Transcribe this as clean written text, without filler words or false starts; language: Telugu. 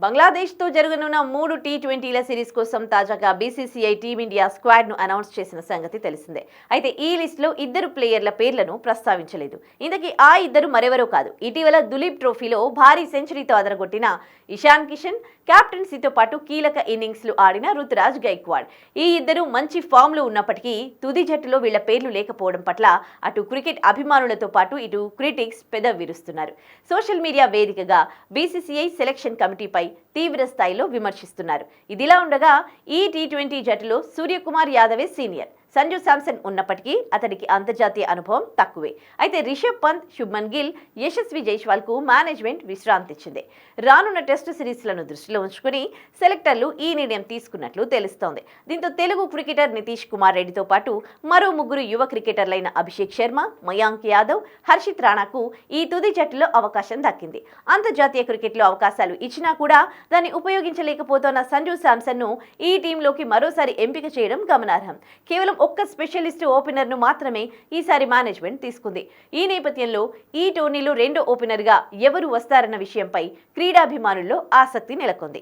బంగ్లాదేశ్తో జరగనున్న 3 టీ20ల సిరీస్ కోసం తాజాగా బీసీసీఐ టీమిండియా స్క్వాడ్ను అనౌన్స్ చేసిన సంగతి తెలిసిందే. అయితే ఈ లిస్టులో ఇద్దరు ప్లేయర్ల పేర్లను ప్రస్తావించలేదు. ఇంతకీ ఆ ఇద్దరు మరెవరో కాదు, ఇటీవల దులీప్ ట్రోఫీలో భారీ సెంచరీతో అదరగొట్టిన ఇషాన్ కిషన్, కెప్టెన్సీతో పాటు కీలక ఇన్నింగ్స్లు ఆడిన రుతురాజ్ గైక్వాడ్. ఈ ఇద్దరు మంచి ఫామ్లో ఉన్నప్పటికీ తుది జట్టులో వీళ్ల పేర్లు లేకపోవడం పట్ల అటు క్రికెట్ అభిమానులతో పాటు ఇటు క్రిటిక్స్ పెదవి విరుస్తున్నారు. సోషల్ మీడియా వేదికగా బీసీసీఐ సెలక్షన్ కమిటీపై తీవ్ర స్థాయిలో విమర్శిస్తున్నారు. ఇదిలా ఉండగా ఈ టీ20 జట్టులో సూర్యకుమార్ యాదవే సీనియర్. సంజు శాంసన్ ఉన్నప్పటికీ అతడికి అంతర్జాతీయ అనుభవం తక్కువే. అయితే రిషబ్ పంత్, శుభ్మన్ గిల్, యశస్వి జైస్వాల్కు మేనేజ్మెంట్ విశ్రాంతి ఇచ్చింది. రానున్న టెస్టు సిరీస్లను దృష్టిలో ఉంచుకుని సెలెక్టర్లు ఈ నిర్ణయం తీసుకున్నట్లు తెలుస్తోంది. దీంతో తెలుగు క్రికెటర్ నితీష్ కుమార్ రెడ్డితో పాటు మరో ముగ్గురు యువ క్రికెటర్లైన అభిషేక్ శర్మ, మయాంక్ యాదవ్, హర్షిత్ రాణాకు ఈ తుది జట్టులో అవకాశం దక్కింది. అంతర్జాతీయ క్రికెట్లో అవకాశాలు ఇచ్చినా కూడా దాన్ని ఉపయోగించలేకపోతున్న సంజు శాంసన్ను ఈ టీంలోకి మరోసారి ఎంపిక చేయడం గమనార్హం. కేవలం ఒక్క స్పెషలిస్ట్ ఓపెనర్ను మాత్రమే ఈసారి మేనేజ్మెంట్ తీసుకుంది. ఈ నేపథ్యంలో ఈ టోర్నీలో రెండో ఓపెనర్గా ఎవరు వస్తారన్న విషయంపై క్రీడాభిమానుల్లో ఆసక్తి నెలకొంది.